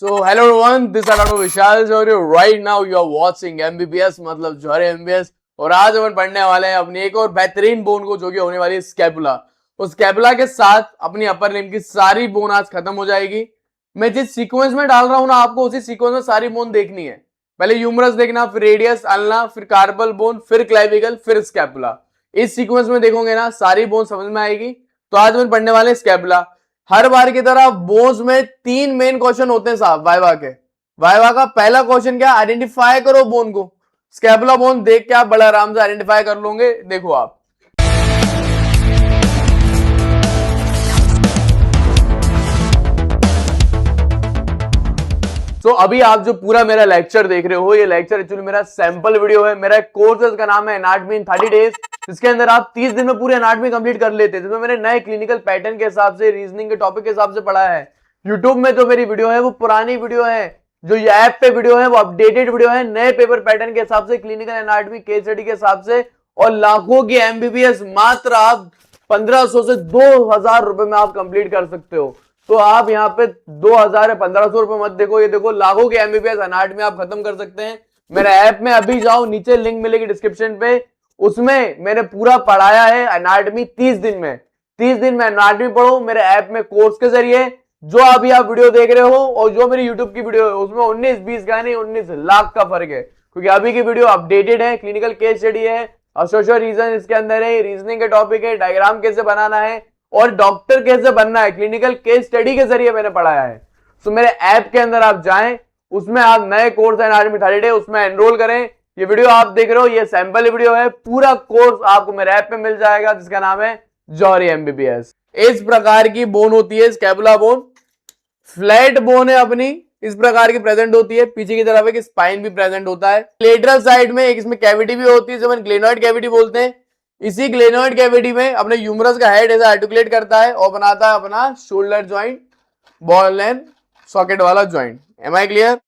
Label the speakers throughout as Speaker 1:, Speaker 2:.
Speaker 1: So hello everyone, this is Alado Vishal Jory. Right now you are watching MBBS मतलब जौहरी MBBS और आज अपन पढ़ने वाले हैं अपनी एक और बेहतरीन बोन को जो कि होने वाली है स्कैपुला। उस स्कैपुला के साथ अपनी अपर लिम्ब की सारी बोन आज खत्म हो जाएगी। मैं जिस सीक्वेंस में डाल रहा हूं ना आपको उसी सीक्वेंस में सारी बोन देखनी है। पहले ह्यूमरस देखना, फिर रेडियस, अल्ना, फिर कार्पल बोन, फिर क्लेविकल, फिर स्कैपुला। इस सीक्वेंस में देखोगे ना सारी बोन समझ में आएगी। तो आज अपन पढ़ने वाले स्कैपुला। हर बार की तरह बोन्स में 3 मेन क्वेश्चन होते हैं साहब वाइवा के। वाइवा का पहला क्वेश्चन क्या, आइडेंटिफाई करो बोन को। स्कैपुला बोन देख के आप बड़ा आराम से आइडेंटिफाई कर लोगे। देखो आप तो अभी आप जो पूरा मेरा लेक्चर देख रहे हो, ये लेक्चर एक्चुअली मेरा सैंपल वीडियो है। मेरा कोर्स है, इसका नाम है एनाटॉमी इन 30 डेज। इसके अंदर आप 30 दिन में पूरी एनाटॉमी कंप्लीट कर लेते हैं, जिसमें मैंने नए क्लिनिकल पैटर्न के हिसाब से, रीजनिंग के टॉपिक के हिसाब से पढ़ा है। यूट्यूब में जो मेरी वीडियो है वो पुरानी वीडियो है, जो ये ऐप पे वीडियो है वो अपडेटेड वीडियो है, नए पेपर पैटर्न के हिसाब से, क्लिनिकल एनाटॉमी केस स्टडी के हिसाब से, और लाखों की एमबीबीएस मात्र आप 1500 से 2000 रुपए में आप कंप्लीट कर सकते हो। तो आप यहाँ पे 2000 या 1500 रुपए मत देखो, ये देखो लाखों के एमबीबीएस एनाटॉमी आप खत्म कर सकते हैं। मेरे ऐप में अभी जाओ, नीचे लिंक मिलेगी डिस्क्रिप्शन पे, उसमें मैंने पूरा पढ़ाया है एनाटॉमी 30 दिन में। 30 दिन में एनाटॉमी पढ़ो मेरे ऐप में कोर्स के जरिए। जो अभी आप वीडियो देख रहे हो और जो मेरी यूट्यूब की वीडियो है उसमें 19-20 का नहीं 19 लाख का फर्क है, क्योंकि अभी की वीडियो अपडेटेड है, क्लिनिकल केस स्टडी है, एसोसिएशन रीजन इसके अंदर है, रीजनिंग के टॉपिक है, डायग्राम कैसे बनाना है और डॉक्टर कैसे बनना है, क्लिनिकल केस स्टडी के जरिए मैंने पढ़ाया है। तो मेरे ऐप के अंदर आप जाएं, उसमें आप नए कोर्स एनाटॉमी 30 डे उसमें एनरोल करें। ये वीडियो आप देख रहे हो ये सैंपल वीडियो है, पूरा कोर्स आपको मेरे ऐप पे मिल जाएगा जिसका नाम है जौहरी एमबीबीएस। इस प्रकार की बोन होती है स्कैपुला बोन। फ्लैट बोन है अपनी, इस प्रकार की प्रेजेंट होती है। पीछे की तरफ एक स्पाइन भी प्रेजेंट होता है। लेटरल साइड में एक इसमें कैविटी भी होती है, जिसे हम ग्लेनोइड कैविटी बोलते हैं। इसी ग्लेनोइड कैविटी में अपने ह्यूमरस का हेड ऐसा आर्टिकुलेट करता है और बनाता है अपना shoulder joint, ball and socket वाला ज्वाइंट। Am I clear?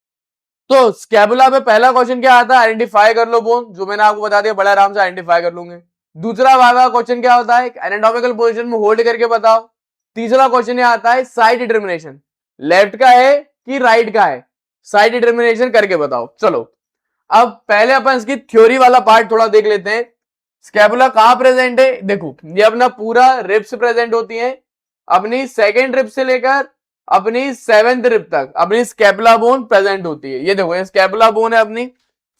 Speaker 1: तो स्कैपुला में पहला क्वेश्चन क्या आता है, आइडेंटिफाई कर लो बोन, जो मैंने आपको बता दिया, बड़ा आराम से आइडेंटिफाई कर लूंगे। दूसरा वाला क्वेश्चन क्या होता है, एनाटॉमिकल पोजीशन में होल्ड करके बताओ। तीसरा क्वेश्चन ये आता है साइड डिटर्मिनेशन, लेफ्ट का है कि राइट का है, साइड डिटर्मिनेशन करके बताओ। चलो अब पहले अपन इसकी थ्योरी वाला पार्ट थोड़ा देख लेते हैं। स्कैपुला कहां प्रेजेंट है, देखो ये अपना पूरा रिब्स प्रेजेंट होती है, अपनी सेकेंड रिब से लेकर अपनी 7th रिब तक अपनी स्कैपुला बोन प्रेजेंट होती है। ये देखो ये स्कैपुला बोन है अपनी,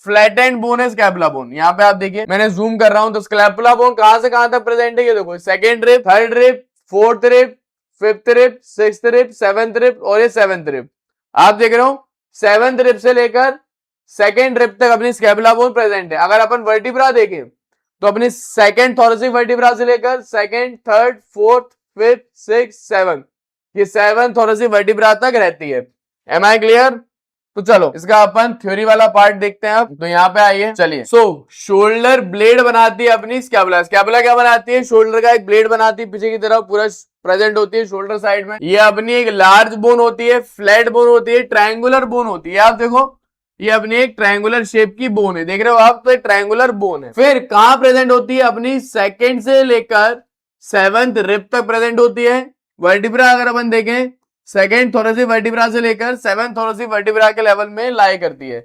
Speaker 1: फ्लैट एंड बोन है स्कैपुला बोन। यहाँ पे आप देखिए मैंने जूम कर रहा हूं, तो स्कैपुला बोन कहां से कहां तक प्रेजेंट है, ये देखो second rib, third rib, fourth rib, 5th rib, 6th rib, 7th rib और ये 7th रिब। आप देख रहे हो 7th रिब से लेकर सेकेंड रिब तक अपनी स्कैपुला बोन प्रेजेंट है। अगर अपन वर्टिब्रा देखें तो अपनी सेकेंड थोरेसिक वर्टिब्रा से लेकर second, third, fourth, 5th, 6th, 7th, ये 7th थोरेसिक वर्टिब्रा तक रहती है। Am I clear? तो चलो इसका अपन थ्योरी वाला पार्ट देखते हैं। अब तो यहाँ पे आइए, चलिए। शोल्डर ब्लेड बनाती है अपनी स्कैपुला। स्कैपुला क्या बनाती है, शोल्डर का एक ब्लेड बनाती है, पीछे की तरफ पूरा प्रेजेंट होती है शोल्डर साइड में। ये अपनी एक लार्ज बोन होती है, फ्लैट बोन होती है, ट्रायंगुलर बोन होती है। आप देखो ये अपनी एक ट्रायंगुलर शेप की बोन है, देख रहे हो आप, तो एक ट्रायंगुलर बोन है। फिर कहां प्रेजेंट होती है, अपनी सेकेंड से लेकर 7th रिब तक प्रेजेंट होती है। वर्टिब्रा अगर अपन देखें, सेकेंड थोरेसिक वर्टिब्रा से लेकर 7th थोरेसिक वर्टिब्रा के लेवल में लाई करती है।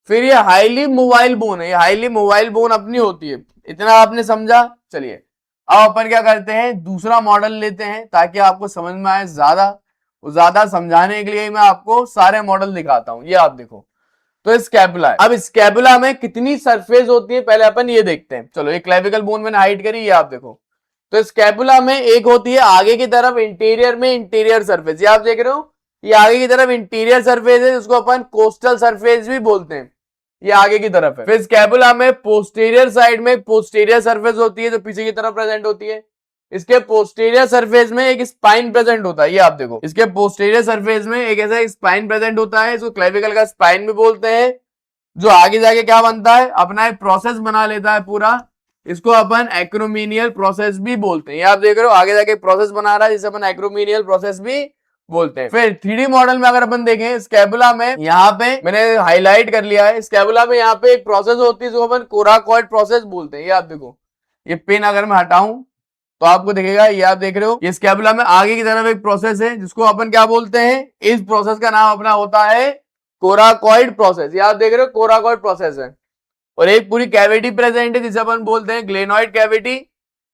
Speaker 1: फिर ये हाईली मोबाइल बोन है, ये हाईली मोबाइल बोन अपनी होती है। इतना आपने समझा? चलिए अब अपन क्या करते हैं, दूसरा मॉडल लेते हैं ताकि आपको समझ में आए। ज्यादा समझाने के लिए मैं आपको सारे मॉडल दिखाता हूं। ये आप देखो, तो स्कैपुला है। अब स्कैपुला में कितनी सरफेस होती है पहले अपन ये देखते हैं। चलो ये क्लेविकल बोन मैंने हाइड करी, ये आप देखो। तो स्कैपुला में एक होती है आगे की तरफ इंटीरियर में इंटीरियर सरफेस, ये आप देख रहे हो, ये आगे की तरफ इंटीरियर सरफेस है, जिसको अपन कोस्टल सरफेस भी बोलते हैं, ये आगे की तरफ है। फिर स्कैपुला में पोस्टीरियर साइड में पोस्टीरियर सरफेस होती है, जो पीछे की तरफ प्रेजेंट होती है। इसके पोस्टीरियर सरफेस में एक स्पाइन प्रेजेंट होता है, ये आप देखो, इसके पोस्टीरियर सरफेस में एक ऐसा स्पाइन प्रेजेंट होता है, इसको क्लेविकल का स्पाइन भी बोलते हैं, जो आगे जाके क्या बनता है, अपना एक प्रोसेस बना लेता है पूरा, इसको अपन एक्रोमीनियल प्रोसेस भी बोलते हैं। ये आप देख रहे हो आगे जाके प्रोसेस बना रहा है, जिसे अपन एक्रोमीनियल प्रोसेस भी बोलते हैं। फिर 3D मॉडल में अगर अपन देखें, स्कैपुला में यहाँ पे मैंने हाईलाइट कर लिया है, स्कैपुला में यहाँ पे एक प्रोसेस होती है जो अपन कोराकॉइड प्रोसेस बोलते हैं। ये आप देखो, ये पिन अगर मैं हटाऊं तो आपको दिखेगा, ये आप देख रहे हो, ये स्कैपुला में आगे की तरफ एक प्रोसेस है जिसको अपन क्या बोलते हैं, इस प्रोसेस का नाम अपना होता है कोराकॉइड प्रोसेस। ये आप देख रहे हो कोराकॉइड प्रोसेस है। और एक पूरी कैविटी प्रेजेंट है जिसे अपन बोलते हैं ग्लेनोइड कैविटी।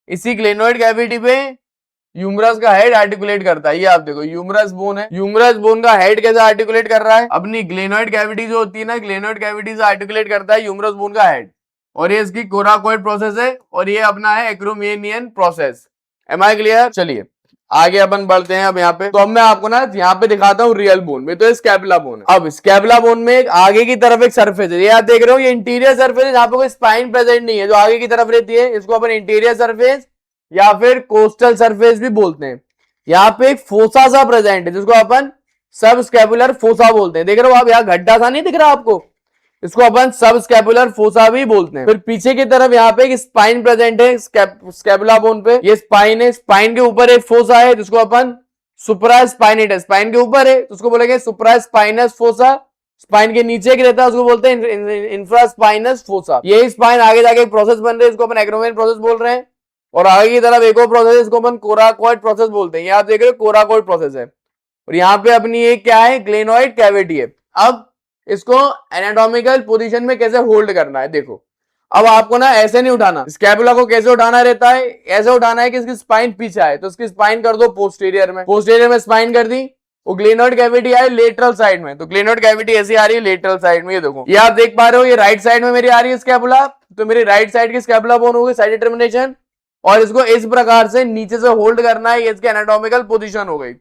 Speaker 1: इसी ग्लेनोइड कैविटी पे ह्यूमरस का हेड आर्टिकुलेट करता है। ये आप देखो ह्यूमरस बोन है, ह्यूमरस बोन का हेड कैसे आर्टिकुलेट कर रहा है, अपनी ग्लेनोइड कैविटी जो होती है ना, ग्लेनोइड कैविटी से आर्टिकुलेट करता है ह्यूमरस बोन का हेड। और ये इसकी कोराकॉइड प्रोसेस है और ये अपना है acromion process. Am I clear? चलिए आगे अपन बढ़ते हैं अब यहाँ पे। तो अब मैं आपको ना यहाँ पे दिखाता हूँ रियल बोन में, तो स्कैपुला बोन है। अब स्कैपुला बोन में एक आगे की तरफ एक सरफेस है, ये आप देख रहे हो, ये इंटीरियर सरफेस है जहाँ पे कोई स्पाइन प्रेजेंट नहीं है, जो आगे की तरफ रहती है इसको अपन इंटीरियर सरफेस या फिर कोस्टल सरफेस भी बोलते हैं। यहाँ पे एक फोसा सा प्रेजेंट है जिसको अपन सब स्कैपुलर फोसा बोलते हैं। देख रहे हो आप, यहाँ गड्ढा सा नहीं दिख रहा आपको, इसको अपन सब स्कैपुलर फोसा भी बोलते हैं। फिर पीछे की तरफ यहाँ पे एक स्पाइन प्रेजेंट है स्कैपुला बोन पे, ये स्पाइन है, स्पाइन के ऊपर एक फोसा है जिसको अपन सुप्रा स्पाइनेटस, स्पाइन के ऊपर है तो उसको बोलेंगे सुप्रा स्पाइनस फोसा। स्पाइन के नीचे एक रहता है उसको बोलते हैं इंफ्रा स्पाइनस फोसा। यही स्पाइन आगे जाके एक प्रोसेस बन रही है, इसको अपन एक्रोमेनियन प्रोसेस बोल रहे हैं। और आगे की तरफ एक और प्रोसेस, इसको अपन कोराकॉइड प्रोसेस बोलते हैं। ये आप देख रहे हो कोराकॉइड प्रोसेस है। और यहाँ पे अपनी ये क्या है, ग्लेनोइड कैविटी है। अब इसको एनाटॉमिकल पोजीशन में कैसे होल्ड करना है, देखो अब आपको ना ऐसे नहीं उठाना, स्कैपुला को कैसे उठाना रहता है, ऐसे उठाना है कि इसकी स्पाइन पीछे आए, तो इसकी स्पाइन कर दो पोस्टीरियर में, पोस्टीरियर में स्पाइन कर दी, वो ग्लेनोइड कैविटी आए लेटरल साइड में, तो ग्लेनोइड कैविटी ऐसी आ रही है लेटरल साइड में। ये देखो, ये आप देख पा रहे हो, ये राइट साइड में मेरी आ रही है स्कैपुला, तो मेरी राइट साइड की स्कैपुला बोन होगी साइड डिटर्मिनेशन, और इसको इस प्रकार से नीचे से होल्ड करना है, ये इसकी एनाटॉमिकल पोजीशन हो गई।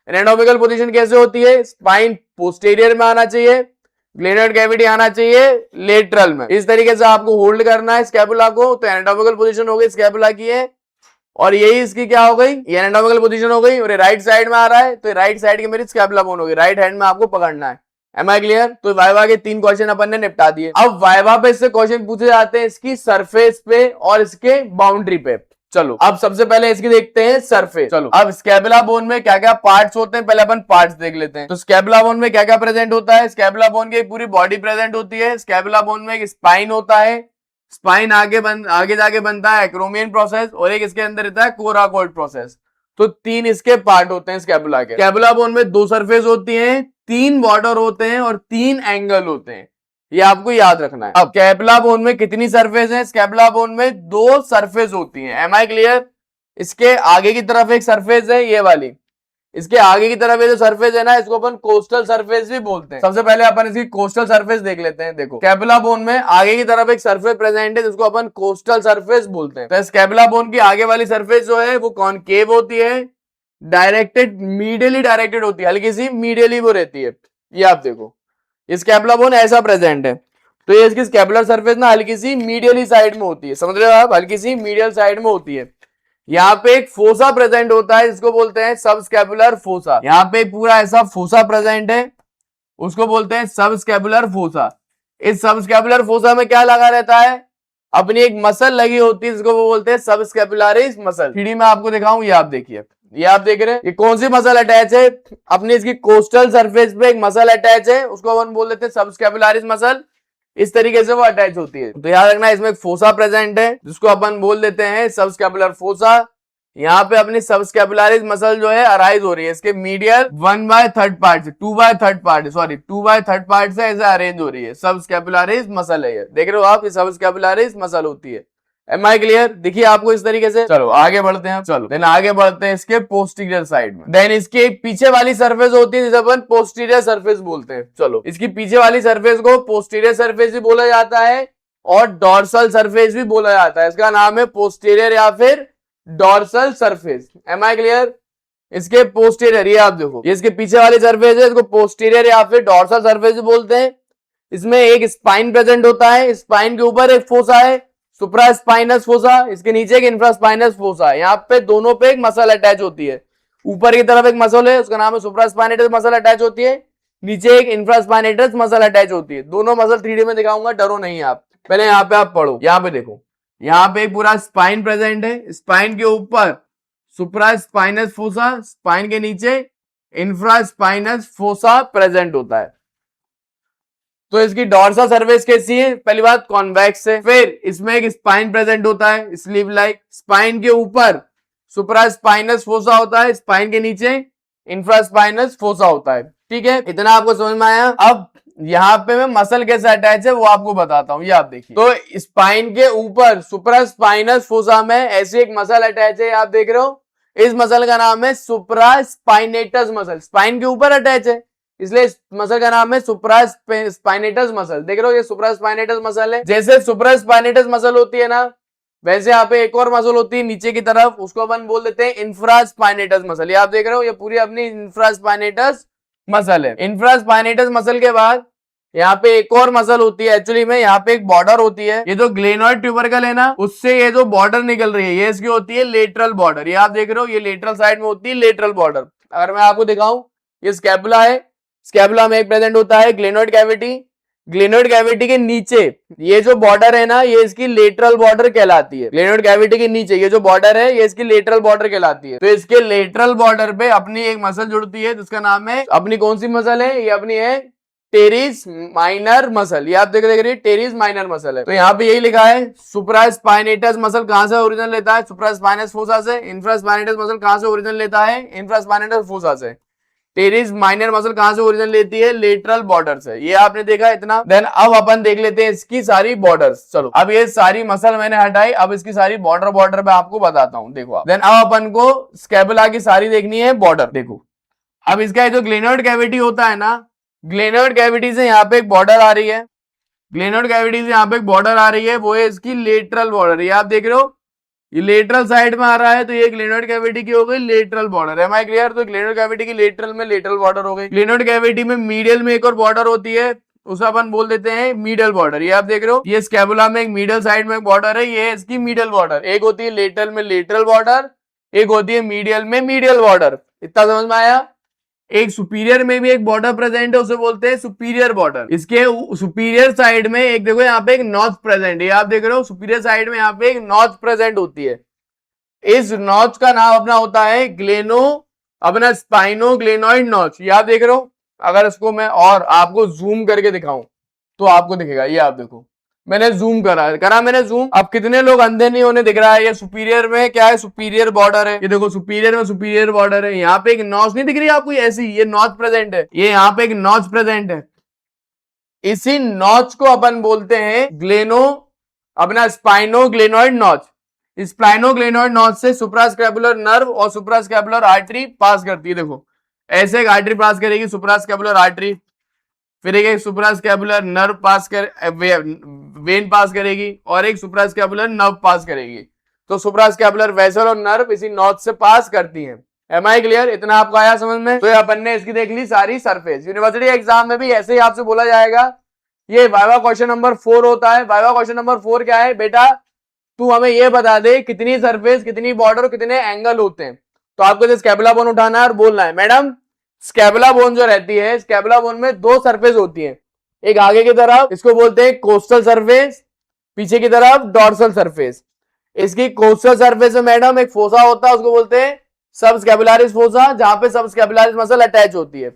Speaker 1: एनाटॉमिकल पोजीशन कैसे होती है, स्पाइन पोस्टीरियर में आना चाहिए, ग्लेनोइड कैविटी आना चाहिए लेटरल में, इस तरीके से आपको होल्ड करना है स्कैपुला को। तो एनाटॉमिकल पोजीशन हो गई स्कैपुला की है, और यही इसकी क्या हो गई, ये एनाटॉमिकल पोजीशन हो गई। और ये राइट साइड में आ रहा है, तो राइट साइड की मेरी स्कैपुला बोन हो गई, राइट हैंड में आपको पकड़ना है। Am I clear? तो वाइवा के 3 क्वेश्चन अपन ने निपटा दिए। अब वाइवा पे इससे क्वेश्चन पूछे जाते हैं इसकी सरफेस पे और इसके बाउंड्री पे। चलो अब सबसे पहले इसकी देखते हैं सरफेस। चलो अब स्कैपुला बोन में क्या क्या पार्ट्स होते हैं, पहले अपन पार्ट्स देख लेते हैं। तो स्कैपुला बोन में क्या क्या प्रेजेंट होता है, स्कैपुला बोन की पूरी बॉडी प्रेजेंट होती है। स्कैपुला बोन में एक स्पाइन होता है, स्पाइन आगे जाके बनता है एक्रोमियन प्रोसेस, और एक इसके अंदर रहता है कोराकॉइड प्रोसेस। तो 3 इसके पार्ट होते हैं स्कैपुला के। स्कैपुला बोन में 2 सरफेस होती हैं, 3 बॉर्डर होते हैं और 3 एंगल होते हैं, ये आपको याद रखना है। अब स्कैपुला बोन में कितनी सरफेस है, स्कैपुला बोन में 2 सरफेस होती हैं। Am I clear? इसके आगे की तरफ एक सरफेस है ये वाली, इसके आगे की तरफ ये जो सरफेस है ना, इसको अपन कोस्टल सरफेस भी बोलते हैं। सबसे पहले अपन इसकी कोस्टल सरफेस देख लेते हैं। देखो स्कैपुला बोन में आगे की तरफ एक सरफेस प्रेजेंट है जिसको अपन कोस्टल सरफेस बोलते हैं। तो स्कैपुला बोन की आगे वाली सरफेस जो है वो कॉनकेव होती है, डायरेक्टेड मीडियली डायरेक्टेड होती है, हल्की सी मीडियली वो रहती है। ये आप देखो, स्कैपुला बोन ऐसा प्रेजेंट है, तो ये इसकी स्कैपुलर सरफेस ना हल्की सी मीडियली साइड में होती है, समझ रहे हो आप, हल्की सी मीडियल साइड में होती है। यहाँ पे एक फोसा प्रेजेंट होता है जिसको बोलते हैं सब स्कैपुलर फोसा। यहाँ पे पूरा ऐसा फोसा प्रेजेंट है, उसको बोलते हैं सब स्कैपुलर फोसा। इस सब स्कैपुलर फोसा में क्या लगा रहता है, अपनी एक मसल लगी होती है जिसको वो बोलते हैं सब स्कैपुलरिस मसल। 3D में आपको दिखाऊं, ये आप देखिए, ये आप देख रहे हैं, ये कौन सी मसल अटैच है, अपनी इसकी कोस्टल सरफेस पे एक मसल अटैच है, उसको अपन बोल देते हैं सब स्कैपुलरिस मसल। इस तरीके से वो अटैच होती है। तो याद रखना इसमें एक फोसा प्रेजेंट है जिसको अपन बोल देते हैं सब स्कैपुलर फोसा। यहाँ पे अपनी सब स्कैपुलरिस मसल जो है अराइज हो रही है, इसके मीडियल 1/3 पार्ट से 2/3 पार्ट, सॉरी 2/3 पार्ट से ऐसे अरेंज हो रही है, सब स्कैपुलरिस मसल है ये, देख रहे हो आप, ये सब स्कैपुलरिस मसल होती है। Am I clear? देखिए आपको इस तरीके से। चलो आगे बढ़ते हैं, चलो देन आगे बढ़ते हैं इसके पोस्टीरियर साइड में। देन इसकी पीछे वाली सरफेस होती है जिसे अपन पोस्टीरियर सरफेस बोलते हैं। चलो इसकी पीछे वाली सरफेस को पोस्टीरियर सरफेस भी बोला जाता है और डॉर्सल सरफेस भी बोला जाता है, इसका नाम है पोस्टीरियर या फिर dorsal surface. Am I clear? इसके पोस्टीरियर, ये आप देखो, ये इसके पीछे वाली सरफेस है, इसको पोस्टीरियर या फिर डॉर्सल सरफेस भी बोलते हैं। इसमें एक स्पाइन प्रेजेंट होता है, स्पाइन के ऊपर एक फोसा है सुप्रा स्पाइनस फोसा, इसके नीचे एक इंफ्रा स्पाइनस फोसा है। यहाँ पे दोनों पे एक मसल अटैच होती है, ऊपर की तरफ एक मसल है उसका नाम है सुप्रा स्पाइनेटस मसल अटैच होती है, नीचे एक इंफ्रा स्पाइनेटस मसल अटैच होती है। दोनों मसल 3D में दिखाऊंगा, डरो नहीं आप, पहले यहाँ पे आप पढ़ो। यहाँ पे देखो, यहाँ पे एक पूरा स्पाइन प्रेजेंट है, स्पाइन के ऊपर सुप्रा स्पाइनस फोसा, स्पाइन के नीचे इंफ्रा स्पाइनस फोसा प्रेजेंट होता है। तो इसकी डॉर्सल सरफेस कैसी है, पहली बात कॉन्वेक्स है। फिर इसमें एक स्पाइन प्रेजेंट होता है, स्लीव लाइक, स्पाइन के ऊपर सुप्रास्पाइनस फोसा होता है स्पाइन के नीचे, इंफ्रास्पाइनस फोसा होता है। ठीक है, इतना आपको समझ में आया। अब यहाँ पे मैं मसल कैसे अटैच है वो आपको बताता हूँ, ये आप देखिए। तो स्पाइन के ऊपर सुप्रास्पाइनस फोसा में ऐसी एक मसल अटैच है, आप देख रहे हो, इस मसल का नाम है सुप्रास्पाइनेटस मसल। स्पाइन के ऊपर अटैच है, इसलिए इस मसल का नाम है सुप्रास्पाइनेटस मसल। देख रहे हो, ये सुप्रास्पाइनेटस मसल है। जैसे सुप्रास्पाइनेटस मसल होती है ना, वैसे यहाँ पे एक और मसल होती है नीचे की तरफ, उसको अपन बोल देते हैं इंफ्रास्पाइनेटस मसल। ये आप देख रहे हो, ये पूरी अपनी इंफ्रास्पाइनेटस मसल है। इंफ्रास्पाइनेटस मसल के बाद यहाँ पे एक और मसल होती है, एक्चुअली में यहाँ पे एक बॉर्डर होती है। ये जो ग्लेनॉइड ट्यूबरकल है ना, उससे ये जो बॉर्डर निकल रही है, ये इसकी होती है लेटरल बॉर्डर। ये आप देख रहे हो, ये लेटरल साइड में होती है लेटरल बॉर्डर। अगर मैं आपको दिखाऊं, ये स्कैपुला है, स्कैपुला में एक प्रेजेंट होता है ग्लेनॉइड कैविटी। ग्लेनॉइड कैविटी के नीचे ये जो बॉर्डर है ना, ये इसकी लेटरल बॉर्डर कहलाती है। ग्लेनॉइड कैविटी के नीचे ये जो बॉर्डर है, ये इसकी लेटरल बॉर्डर कहलाती है। तो इसके लेटरल बॉर्डर पे अपनी एक मसल जुड़ती है, जिसका नाम है, अपनी कौन सी मसल है, ये अपनी है टेरिस माइनर मसल। ये आप देख रहे टेरिस माइनर मसल है। तो यहाँ पे यही लिखा है सुप्रास्पाइनेटस मसल कहां से ओरिजिन लेता है, सुप्रास्पाइनस फोसा से। इंफ्रास्पाइनेटस मसल कहां से ओरिजिन लेता है, इंफ्रास्पाइनेटस फोसा से। टेरिस माइनर मसल कहां से ओरिजिन लेती है, लेटरल बॉर्डर से। ये आपने देखा इतना। देन अब अपन देख लेते हैं इसकी सारी बॉर्डर्स। चलो, अब ये सारी मसल मैंने हटाई, अब इसकी सारी बॉर्डर मैं आपको बताता हूं। देखो आप, देन अब अपन को स्कैपुला की सारी देखनी है बॉर्डर। देखो, अब इसका जो ग्लेनॉइड कैविटी होता है ना, ग्लेनॉइड कैविटी से यहाँ पे एक बॉर्डर आ रही है, ग्लेनॉइड कैविटी से यहाँ पे एक बॉर्डर आ रही है, वो है इसकी लेटरल बॉर्डर। ये आप देख रहे हो, ये लेटरल साइड में आ रहा है, तो ये ग्लेनॉइड कैविटी की हो गई lateral border. Am I clear? तो ग्लेनॉइड कैविटी की लेटरल में लेटरल बॉर्डर हो गई। ग्लेनॉइड कैविटी में मीडियल में एक और बॉर्डर होती है, उसे अपन बोल देते हैं मीडियल बॉर्डर। ये आप देख रहे हो, ये स्कैपुला में एक मीडियल साइड में एक बॉर्डर है, ये है इसकी मीडियल बॉर्डर। एक होती है लेटरल में लेटरल बॉर्डर, एक होती है मीडियल में मीडियल बॉर्डर। इतना समझ में आया? एक सुपीरियर में भी एक बॉर्डर प्रेजेंट है, उसे बोलते हैं सुपीरियर बॉर्डर। इसके सुपीरियर साइड में एक देखो, यहाँ पे एक नॉच प्रेजेंट है। आप देख रहे हो, सुपीरियर साइड में यहाँ पे एक नॉच प्रेजेंट होती है। इस नॉच का नाम अपना होता है ग्लेनो, अपना स्पाइनो ग्लेनॉइड नॉच। ये आप देख रहे हो, अगर इसको मैं और आपको जूम करके दिखाऊं तो आपको दिखेगा। ये आप देखो, मैंने जूम करा मैंने जूम। अब कितने लोग अंधे नहीं होने दिख रहा है। ये सुपीरियर में क्या है, सुपीरियर बॉर्डर है। ये देखो, सुपीरियर में सुपीरियर बॉर्डर है। यहाँ पे एक नॉच नहीं दिख रही आपको ऐसी, ये नॉच प्रेजेंट है। ये यहाँ पे एक नॉच प्रेजेंट है। इसी नॉच को अपन बोलते हैं ग्लेनो, अपना स्पाइनो ग्लेनॉइड नॉच। स्पाइनोग्लेनॉइड नॉच से सुप्रास्कैपुलर नर्व और सुप्रास्कैपुलर आर्टरी पास करती है। देखो, ऐसे एक आर्टरी पास करेगी, सुप्रास्कैपुलर आर्टरी, फिर एक सुप्रास्कैपुलर नर्व पास कर वेन पास करेगी, और एक सुप्रास्कैपुलर नर्व पास करेगी। तो सुप्रास्कैपुलर वेसल और नर्व इसी नॉच से पास करती हैं। Am I clear? इतना आपको आया समझ में? तो अपन ने इसकी देख ली सारी सरफेस। यूनिवर्सिटी एग्जाम में भी ऐसे ही आपसे बोला जाएगा, ये वाइवा क्वेश्चन नंबर 4 होता है। वाइवा क्वेश्चन नंबर 4 क्या है बेटा, तू हमें ये बता दे कितनी सरफेस, कितनी बॉर्डर, कितने एंगल होते हैं। तो आपको जो स्कैपुला बोन उठाना है और बोलना है, मैडम स्कैपुला बोन जो रहती है, स्कैपुला बोन में 2 सरफेस होती है। एक आगे की तरफ, इसको बोलते हैं कोस्टल सरफेस, पीछे की तरफ डॉर्सल सरफेस। इसकी कोस्टल सरफेस में मैडम एक फोसा होता है, उसको बोलते हैं सब स्कैपुलारिस फोसा, जहां पे सब स्कैपुलारिस मसल अटैच होती है।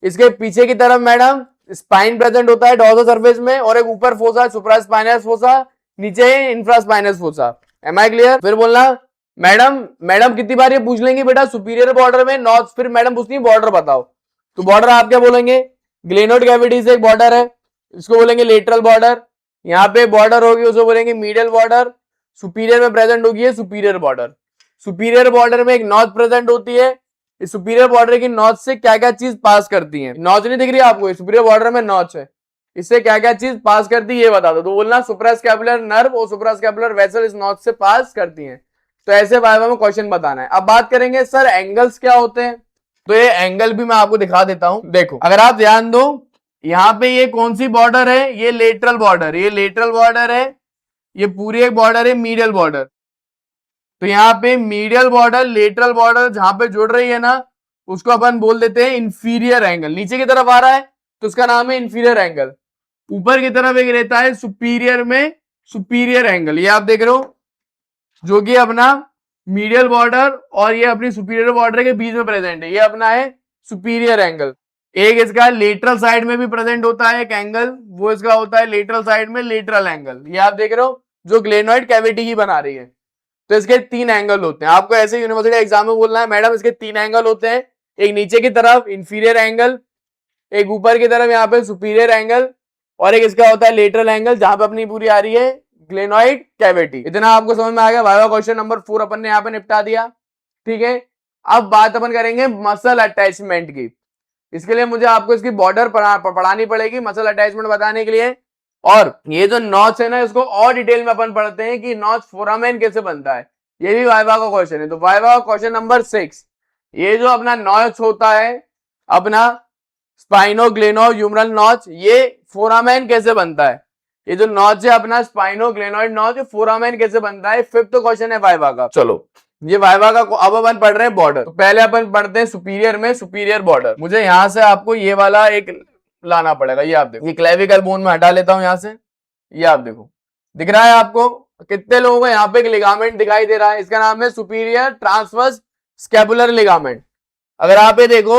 Speaker 1: इसके पीछे की तरफ मैडम स्पाइन प्रेजेंट होता है डॉर्सल सरफेस में, और एक ऊपर फोसा सुप्रास्पाइनस फोसा, नीचे infraspinatus fossa. Am I clear? फिर बोलना मैडम कितनी बार ये पूछ लेंगे बेटा सुपीरियर बॉर्डर में नॉच, फिर मैडम पूछती है बॉर्डर बताओ। तो बॉर्डर आप क्या बोलेंगे, ग्लेनोइड कैविटी से एक बॉर्डर है, इसको बोलेंगे लेटरल बॉर्डर। यहाँ पे बॉर्डर होगी, उसको बोलेंगे मीडियल बॉर्डर। सुपीरियर में प्रेजेंट होगी सुपीरियर बॉर्डर। सुपीरियर बॉर्डर में एक नॉच प्रेजेंट होती है। इस सुपीरियर बॉर्डर की नॉच से क्या क्या चीज पास करती है, नॉच नहीं दिख रही आपको, सुपीरियर बॉर्डर में नॉच है, इससे क्या क्या चीज पास करती है ये बता दो। तो बोलना सुप्रास्कैपुलर नर्व और सुप्रास्कैपुलर वेसल इस नॉच से पास करती हैं। तो ऐसे वाइवा में क्वेश्चन बताना है। अब बात करेंगे सर एंगल्स क्या होते हैं, तो ये एंगल भी मैं आपको दिखा देता हूं। देखो, अगर आप ध्यान दो, यहाँ पे ये कौन सी बॉर्डर है, ये लेटरल बॉर्डर, ये लेटरल बॉर्डर है, ये पूरी एक बॉर्डर है मीडियल बॉर्डर। तो यहाँ पे मीडियल बॉर्डर लेटरल बॉर्डर जहां पे जुड़ रही है ना, उसको अपन बोल देते हैं इंफीरियर एंगल। नीचे की तरफ आ रहा है तो उसका नाम है इंफीरियर एंगल। ऊपर की तरफ एक रहता है सुपीरियर में सुपीरियर एंगल, ये आप देख रहे हो, जो कि अपना मीडियल बॉर्डर और ये अपनी सुपीरियर बॉर्डर के बीच में प्रेजेंट है, ये अपना है सुपीरियर एंगल। एक इसका लेटरल साइड में भी प्रेजेंट होता है एक एंगल, वो इसका होता है लेटरल साइड में लेटरल एंगल। ये आप देख रहे हो, जो ग्लेनॉइड कैविटी ही बना रही है। तो इसके 3 एंगल होते हैं। आपको ऐसे यूनिवर्सिटी एग्जाम में बोलना है मैडम इसके 3 एंगल होते हैं, एक नीचे की तरफ इंफीरियर एंगल, एक ऊपर की तरफ यहाँ पे सुपीरियर एंगल, और एक इसका होता है लेटरल एंगल जहां पे अपनी पूरी आ रही है ग्लेनोइड कैविटी। इतना आपको समझ में आ गया। वाइवा क्वेश्चन नंबर 4 अपन ने यहाँ पे निपटा दिया। ठीक है, अब बात अपन करेंगे मसल अटैचमेंट की। इसके लिए मुझे आपको इसकी बॉर्डर पढ़ानी पड़ेगी मसल अटैचमेंट बताने के लिए। और ये जो नॉच है ना, इसको और डिटेल में अपन पढ़ते हैं कि नॉच फोरामेन कैसे बनता है। ये भी वाइवा का क्वेश्चन है। तो वाइवा क्वेश्चन नंबर 6, ये जो अपना नॉच होता है अपना स्पाइनोग्लेनोह्यूमरल नॉच, ये फोरामेन कैसे बनता है। ये जो नॉच है अपना स्पाइनोग्लेनोइड नॉच, फोरामेन कैसे बनता है, 5th क्वेश्चन है वाइवा का। चलो ये वाइवा का अब अपन पढ़ रहे हैं बॉर्डर। तो पहले अपन पढ़ते हैं सुपीरियर में सुपीरियर बॉर्डर। मुझे यहां से आपको ये वाला एक लाना पड़ेगा। ये आप देखो, ये क्लेविकल बोन में हटा लेता हूं यहां से। ये आप देखो, दिख रहा है आपको कितने लोगों को यहाँ पे एक लिगामेंट दिखाई दे रहा है, इसका नाम है सुपीरियर ट्रांसवर्स स्कैपुलर लिगामेंट। अगर आप ये देखो,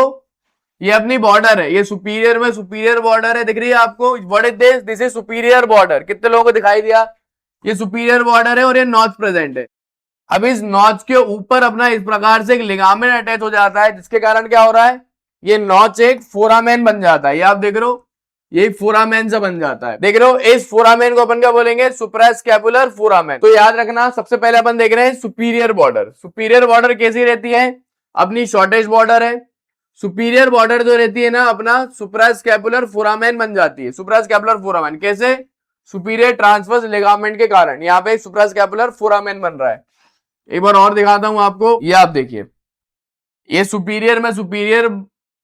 Speaker 1: ये अपनी बॉर्डर है, ये सुपीरियर में सुपीरियर बॉर्डर है, दिख रही है आपको। What is this? This is superior border. कितने लोगों को दिखाई दिया? ये सुपीरियर बॉर्डर है और ये नॉच प्रेजेंट है। अब इस नॉच के ऊपर अपना इस प्रकार से एक लिगामेंट अटैच हो जाता है, जिसके कारण क्या हो रहा है, ये नॉच एक फोरामेन बन जाता है। ये आप देख रहे हो, ये फोरामेन से बन जाता है। देख रहे हो, इस फोरामेन को अपन क्या बोलेंगे? Suprascapular foramen. तो याद रखना, सबसे पहले अपन देख रहे हैं सुपीरियर बॉर्डर। सुपीरियर बॉर्डर कैसी रहती है? अपनी शॉर्टेस्ट बॉर्डर है। सुपीरियर बॉर्डर जो रहती है ना अपना, सुप्रास्कैपुलर फोरामेन बन जाती है। सुप्रास्कैपुलर फोरामेन कैसे? सुपीरियर ट्रांसवर्स लिगामेंट के कारण यहाँ पे सुप्रास्कैपुलर फोरामेन बन रहा है। एक बार और दिखाता हूं आपको, ये आप देखिए, ये सुपीरियर में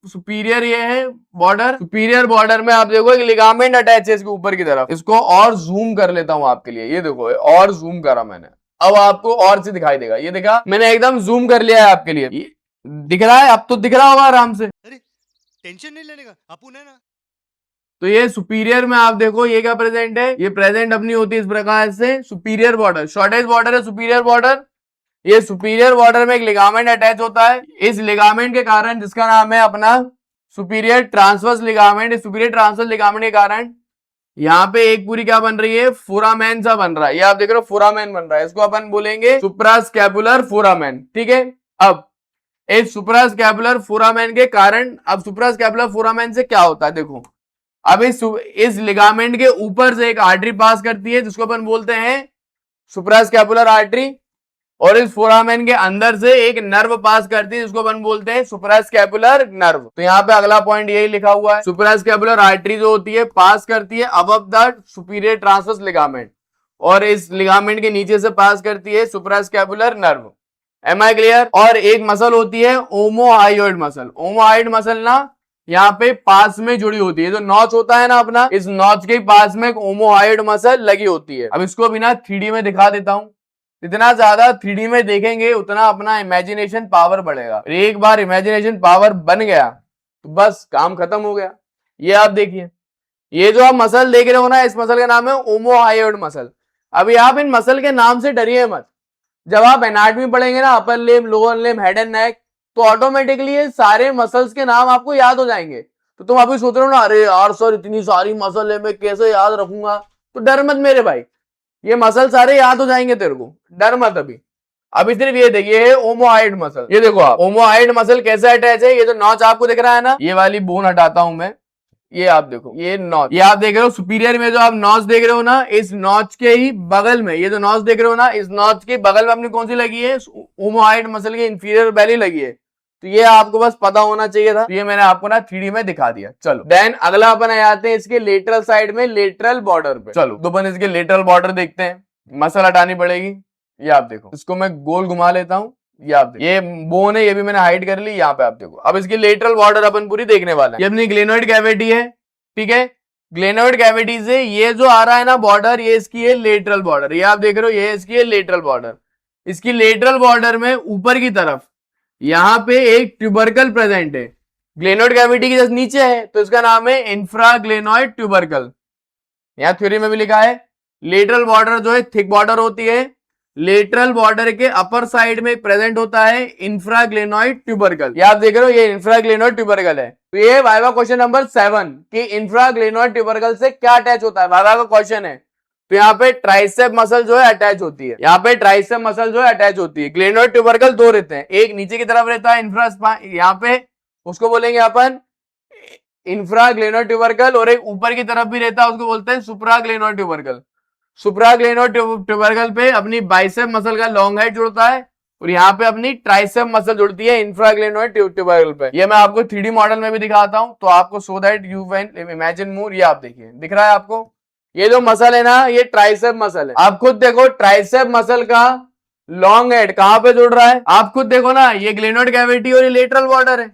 Speaker 1: सुपीरियर ये है बॉर्डर। सुपीरियर बॉर्डर में आप देखो एक लिगामेंट अटैच है इसके ऊपर की तरफ। इसको और जूम कर लेता हूं आपके लिए। ये देखो, और जूम करा मैंने, अब आपको और से दिखाई देगा। ये देखा मैंने, एकदम जूम कर लिया है आपके लिए। दिख रहा है? अब तो दिख रहा होगा आराम से।
Speaker 2: अरे टेंशन नहीं लेने का, अपुन है ना।
Speaker 1: तो ये सुपीरियर में आप देखो, ये क्या प्रेजेंट है? ये प्रेजेंट अपनी होती है इस प्रकार से सुपीरियर बॉर्डर। शॉर्टेस्ट बॉर्डर है सुपीरियर बॉर्डर। ये सुपीरियर बॉर्डर में एक लिगामेंट अटैच होता है। इस लिगामेंट के कारण, जिसका नाम है अपना सुपीरियर ट्रांसवर्स लिगामेंट, इस सुपीरियर ट्रांसवर्स लिगामेंट के कारण यहाँ पे एक पूरी क्या बन रही है? फोरामेन सा बन रहा है। ये आप देख रहे हो, फोरामेन बन रहा है। इसको अपन बोलेंगे सुप्रास्कैपुलर फोरामेन। ठीक है, अब इस सुप्रास्कैपुलर फोरामेन के कारण, अब सुप्रास्कैपुलर फोरामेन से क्या होता है देखो, अब इस लिगामेंट के ऊपर से एक आर्टरी पास करती है, जिसको अपन बोलते हैं सुप्रास्कैपुलर आर्टरी, और इस फोरामेन के अंदर से एक नर्व पास करती है, जिसको अपन बोलते हैं सुप्रास्कैपुलर नर्व। तो यहाँ पे अगला पॉइंट यही लिखा हुआ है, सुप्रास्कैपुलर आर्टरी जो होती है पास करती है above the superior transverse ligament, और इस लिगामेंट के नीचे से पास करती है suprascapular nerve. Am I clear? और एक मसल होती है ओमोहायोइड मसल। ओमोहायोइड मसल ना यहाँ पे पास में जुड़ी होती है। जो नॉच होता है ना अपना, इस नॉच के पास में एक ओमोहायोइड मसल लगी होती है। अब इसको बिना 3D में दिखा देता हूं। जितना ज्यादा 3D में देखेंगे उतना अपना इमेजिनेशन पावर बढ़ेगा। एक बार इमेजिनेशन पावर बन गया तो बस काम खत्म हो गया। ये आप देखिए, ये जो आप मसल देख रहे हो ना, इस मसल का नाम है ओमोहायोइड मसल। अभी आप इन मसल के नाम से डरिए मत। जब आप एनाटॉमी पढ़ेंगे ना, upper limb, lower limb, head and neck, तो ऑटोमेटिकली ये सारे मसल्स के नाम आपको याद हो जाएंगे। तो तुम अभी सोच रहे हो ना, अरे यार सर इतनी सारी मसल है, मैं कैसे याद रखूंगा? तो डर मत मेरे भाई, ये मसल सारे याद हो जाएंगे तेरे को, डर मत। अभी सिर्फ ये देखिए, ये ओमोहायोइड मसल। ये देखो आप, ओमोहायोइड मसल कैसे अटैच है। ये जो नॉच आपको दिख रहा है ना, ये वाली बोन हटाता हूं मैं। ये आप देखो, ये नॉच, ये आप देख रहे हो सुपीरियर में जो आप नॉच देख रहे हो ना, इस नॉच के ही बगल में, ये जो नॉच देख रहे हो ना, इस नॉच के बगल में अपनी कौन सी लगी है? ओमोहायोइड मसल की इंफीरियर बेली लगी है। तो ये आपको बस पता होना चाहिए था। तो ये मैंने आपको ना 3D में दिखा दिया। चलो देन अगला अपन आ जाते हैं इसके लेटरल साइड में, लेटरल बॉर्डर पे। चलो तो अपन इसके लेटरल बॉर्डर देखते हैं। मसल हटानी पड़ेगी। ये आप देखो, इसको मैं गोल घुमा लेता हूं। ये आप देखो, ये बोन है, ये भी मैंने हाइड कर ली। यहाँ पे आप देखो, अब इसकी लेटरल बॉर्डर अपन पूरी देखने वाले हैं। ये अपनी ग्लेनोइड कैविटी है। ठीक है, ग्लेनोइड कैविटी से ये जो आ रहा है ना बॉर्डर, ये इसकी है लेटरल बॉर्डर। ये आप देख रहे हो, ये इसकी है लेटरल बॉर्डर। इसकी लेटरल बॉर्डर में ऊपर की तरफ यहाँ पे एक ट्यूबरकल प्रेजेंट है। ग्लेनोइड कैविटी के जस्ट नीचे है, तो इसका नाम है इंफ्राग्लेनोइड ट्यूबरकल। यहाँ थ्योरी में भी लिखा है, लेटरल बॉर्डर जो है थिक बॉर्डर होती है। लेटरल बॉर्डर के अपर साइड में प्रेजेंट होता है इंफ्राग्लेनोइड ट्यूबरकल। ये आप देख रहे हो, ये इंफ्राग्लेनोइड ट्यूबरकल है। तो ये वाइवा क्वेश्चन नंबर 7 कि इंफ्राग्लेनोइड ट्यूबरकल से क्या अटैच होता है, वाइवा का क्वेश्चन है। तो यहाँ पे ट्राइसेप मसल जो है अटैच होती है, यहाँ पे ट्राइसेप मसल जो है अटैच होती है। ग्लेनोइड ट्यूबरकल दो रहते हैं, एक नीचे की तरफ रहता है इंफ्रा, यहाँ पे उसको बोलेंगे अपन इंफ्रा ग्लेनोइड ट्यूबरकल, और एक ऊपर की तरफ भी रहता है उसको बोलते हैं सुप्रा ग्लेनोइड ट्यूबरकल। सुप्रा ग्लेनोइड ट्यूबरकल पे अपनी बाइसेप मसल का लॉन्ग हेड जुड़ता है और यहाँ पे अपनी ट्राइसेप मसल जुड़ती है इंफ्राग्लेनोइड ट्यूबरकल पे। ये मैं आपको 3D मॉडल में भी दिखाता हूं तो आपको so that you can imagine more. ये आप देखिए, दिख रहा है आपको, ये जो मसल है ना ये ट्राइसेप मसल है। आप खुद देखो ट्राइसेप मसल का लॉन्ग हेड कहां पे जुड़ रहा है, आप खुद देखो ना, ये ग्लेनोइड कैविटी और ये लेटरल बॉर्डर है,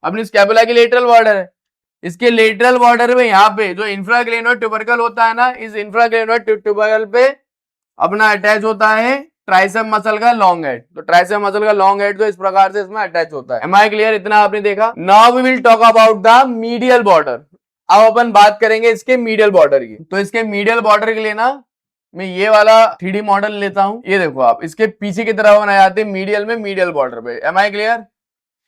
Speaker 1: अपनी स्कैपुला की लेटरल बॉर्डर है। इसके लेटरल बॉर्डर में यहाँ पे जो इंफ्राग्लेनोइड ट्यूबरकल होता है ना, इस इंफ्राग्लेनोइड ट्यूबरकल पे अपना अटैच होता है ट्राइसेप मसल का लॉन्ग हेड। तो ट्राइसेप मसल का लॉन्ग हेड जो इस प्रकार से इसमें अटैच होता है। Am I clear? इतना आपने देखा। Now we will talk about the medial border. अब अपन बात करेंगे इसके मीडियल बॉर्डर की। तो इसके मीडियल बॉर्डर के लिए ना मैं ये वाला 3D मॉडल लेता हूं। ये देखो आप, इसके पीछे की तरफ बनाए जाते हैं मीडियल में, मीडियल बॉर्डर पे। Am I clear?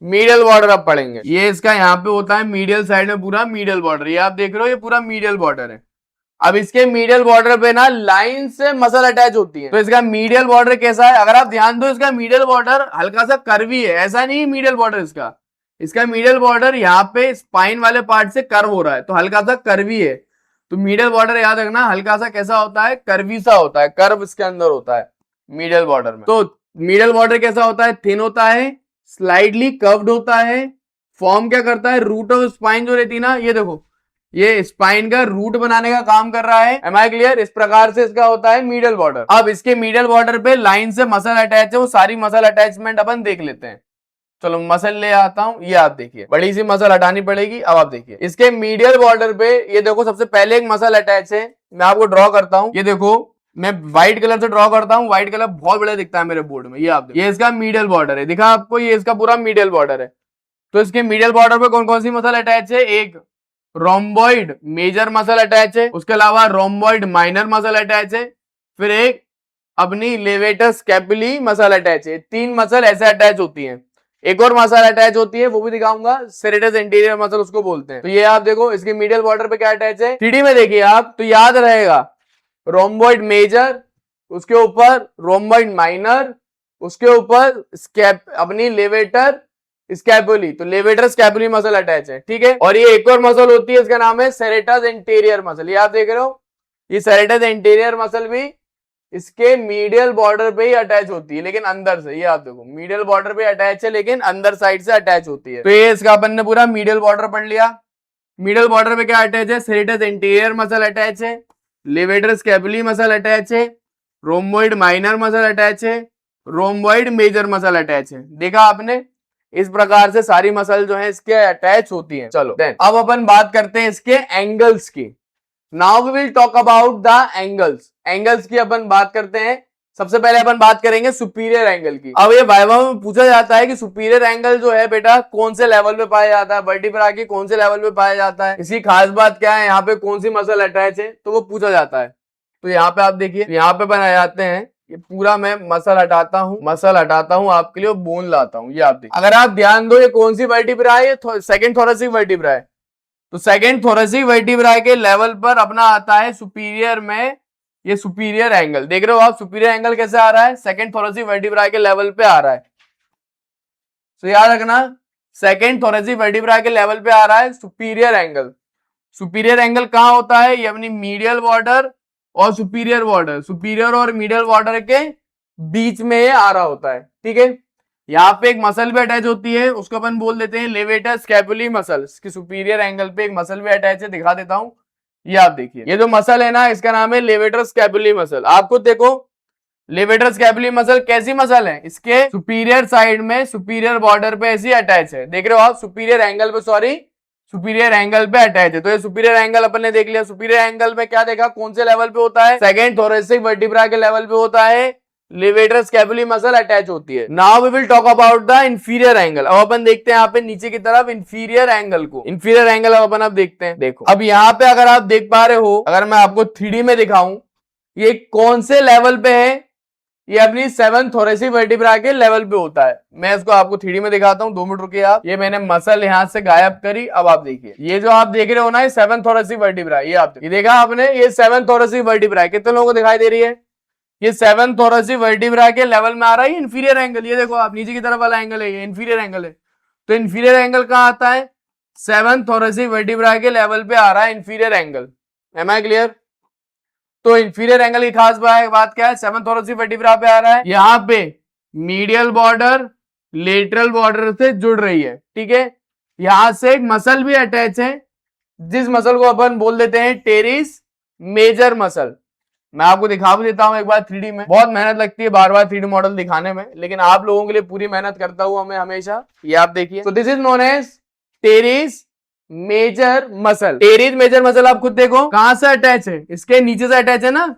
Speaker 1: Medial border अब पढ़ेंगे। ये इसका यहाँ पे होता है मीडियल साइड में पूरा मीडियल बॉर्डर, ये आप देख रहे हो, ये पूरा मीडियल बॉर्डर है। अब इसके मीडियल बॉर्डर पे ना लाइन से मसल अटैच होती है। तो इसका मीडियल बॉर्डर कैसा है, अगर आप ध्यान दो, इसका मीडियल बॉर्डर हल्का सा कर्वी है, ऐसा नहीं मीडियल बॉर्डर इसका मीडियल बॉर्डर यहाँ पे स्पाइन वाले पार्ट से कर्व हो रहा है, तो हल्का सा कर्वी है। तो मीडियल बॉर्डर याद रखना हल्का सा कैसा होता है, कर्वी सा होता है, कर्व इसके अंदर होता है मीडियल बॉर्डर में। तो मीडियल बॉर्डर कैसा होता है, थिन होता है, स्लाइडली कर्व्ड होता है, फॉर्म क्या करता है, रूट ऑफ स्पाइन जो रहती है ना, ये देखो ये स्पाइन का रूट बनाने का काम कर रहा है। Am I clear? इस प्रकार से इसका होता है मीडियल बॉर्डर। अब इसके मीडियल बॉर्डर पे लाइन से मसल अटैच है, वो सारी मसल अटैचमेंट अपन देख लेते हैं। चलो मसल ले आता हूं, ये आप देखिए, बड़ी सी मसल हटानी पड़ेगी। अब आप देखिए इसके मीडियल बॉर्डर पे, ये देखो सबसे पहले एक मसल अटैच है, मैं आपको ड्रॉ करता हूं। ये देखो मैं व्हाइट कलर से ड्रॉ करता हूं, व्हाइट कलर बहुत बड़ा दिखता है मेरे बोर्ड में। ये आप देखो, ये इसका मीडियल बॉर्डर है, दिखा आपको, ये इसका पूरा मीडियल बॉर्डर है। तो इसके मीडियल बॉर्डर पे कौन कौन सी मसल अटैच है, एक रोम्बॉइड मेजर मसल अटैच है, उसके अलावा रोम्बॉइड माइनर मसल अटैच है, फिर एक अपनी लेवेटर स्कैपुली मसल अटैच है। तीन मसल ऐसे अटैच होती हैं। एक और मसल अटैच होती है, वो भी दिखाऊंगा, सेरेटस एंटीरियर मसल उसको बोलते हैं। तो ये आप देखो इसके मीडियल बॉर्डर पे क्या अटैच है, 3D में देखिए आप, तो याद रहेगा रोम्बॉइड मेजर, उसके ऊपर रोम्बॉइड माइनर, उसके ऊपर अपनी लेवेटर स्कैपुली, तो लेवेटर स्कैपुली मसल अटैच है, ठीक है। और ये एक और मसल होती है, इसका नाम है सेरेटस एंटीरियर मसल। ये आप देख रहे हो, ये सेरेटस एंटीरियर मसल भी इसके मीडियल बॉर्डर पे ही अटैच होती है, लेकिन अंदर से। ये आप देखो मीडियल बॉर्डर पे अटैच है, लेकिन अंदर साइड से अटैच होती है। तो ये इसका अपन ने पूरा मीडियल बॉर्डर पढ़ लिया। मीडियल बॉर्डर पे क्या अटैच है, सेरेटस एंटीरियर मसल अटैच है, लेवेटर स्कैपुली मसल अटैच है, रोम्बॉइड माइनर मसल अटैच है, रोम्बॉइड मेजर मसल अटैच है। देखा आपने, इस प्रकार से सारी मसल जो है इसके अटैच होती हैं। चलो अब अपन बात करते हैं इसके एंगल्स की। Now we will talk about the angles. Angles की अपन बात करते हैं। सबसे पहले अपन बात करेंगे सुपीरियर एंगल की। अब ये वाइवा में पूछा जाता है कि सुपीरियर एंगल जो है बेटा कौन से लेवल पे पाया जाता है, वर्टिब्रा के कौन से लेवल पे पाया जाता है, इसकी खास बात क्या है, यहाँ पे कौन सी मसल अटैच है, तो वो पूछा जाता है। तो यहाँ पे आप देखिए, यहाँ पे बनाए जाते हैं, ये पूरा मैं मसल हटाता हूँ आपके लिए, बोन लाता हूँ। ये आप देखिए, अगर आप ध्यान दो, ये कौन सी वर्टिब्रा है, ये सेकंड थोरेसिक वर्टिब्रा है। तो सेकंड थोरेसिक वर्टिब्रा के लेवल पर अपना आता है सुपीरियर में ये सुपीरियर एंगल। देख रहे हो आप, सुपीरियर एंगल कैसे आ रहा है, सेकंड थोरेसिक वर्टिब्रा के लेवल पे आ रहा है। तो याद रखना, सेकंड थोरेसिक वर्टिब्रा के लेवल पे आ रहा है सुपीरियर एंगल। सुपीरियर एंगल कहां होता है, ये अपनी मीडियल बॉर्डर और सुपीरियर बॉर्डर, सुपीरियर और मीडियल बॉर्डर के बीच में ये आ रहा होता है, ठीक है। यहाँ पे एक मसल भी अटैच होती है, उसको अपन बोल देते हैं लेवेटर स्कैपुली मसल। इसकी सुपीरियर एंगल पे एक मसल भी अटैच है, दिखा देता हूं। ये आप देखिए, ये जो मसल है ना, इसका नाम है लेवेटर स्कैपुली मसल। आपको देखो लेवेटर स्कैपुली मसल कैसी मसल है, इसके सुपीरियर साइड में सुपीरियर बॉर्डर पे ऐसी अटैच है। देख रहे हो आप, सुपीरियर एंगल पे, सॉरी सुपीरियर एंगल पे अटैच है। तो ये सुपीरियर एंगल अपन ने देख लिया। सुपीरियर एंगल में क्या देखा, कौन से लेवल पे होता है, सेकंड थोरेसिक वर्टिब्रा के लेवल पे होता है, लेवेटर स्कैपुली मसल अटैच होती है। Now we will talk about the inferior angle. अब अपन देखते हैं यहाँ पे नीचे की तरफ इंफीरियर एंगल को। इंफीरियर एंगल अब अपन देखते हैं। देखो अब यहाँ पे अगर आप देख पा रहे हो, अगर मैं आपको 3D में दिखाऊं, ये कौन से लेवल पे है, ये अपनी 7th thoracic vertebra के लेवल पे होता है। मैं इसको आपको 3D में दिखाता हूँ, 2 मिनट रुकिए आप। ये मैंने मसल यहां से गायब करी। अब आप देखिए, ये जो आप देख रहे हो ना, ये 7th thoracic vertebra, ये आप ये देखा आपने, ये 7th thoracic vertebra है। कितने लोगों को दिखाई दे रही है? ये 7th thoracic vertebra के लेवल में आ रहा है इंफीरियर एंगल। ये देखो आप, नीचे की तरफ वाला एंगल है, ये इंफीरियर एंगल है। तो इंफीरियर एंगल कहां आता है? 7th thoracic vertebra के लेवल पे आ रहा है inferior angle. Am I clear? तो इंफीरियर एंगल की खास बात क्या है? 7th thoracic vertebra पे आ रहा है, यहाँ पे मीडियल बॉर्डर लेटरल बॉर्डर से जुड़ रही है, ठीक है। यहां से एक मसल भी अटैच है, जिस मसल को अपन बोल देते हैं टेरिस मेजर मसल। मैं आपको दिखा भी देता हूं एक बार 3D में। बहुत मेहनत लगती है बार बार 3D मॉडल दिखाने में, लेकिन आप लोगों के लिए पूरी मेहनत करता हूं मैं हमेशा। ये आप देखिए, तो this is known as teres major muscle. Teres major muscle आप खुद देखो कहां से अटैच है, इसके नीचे से अटैच है ना,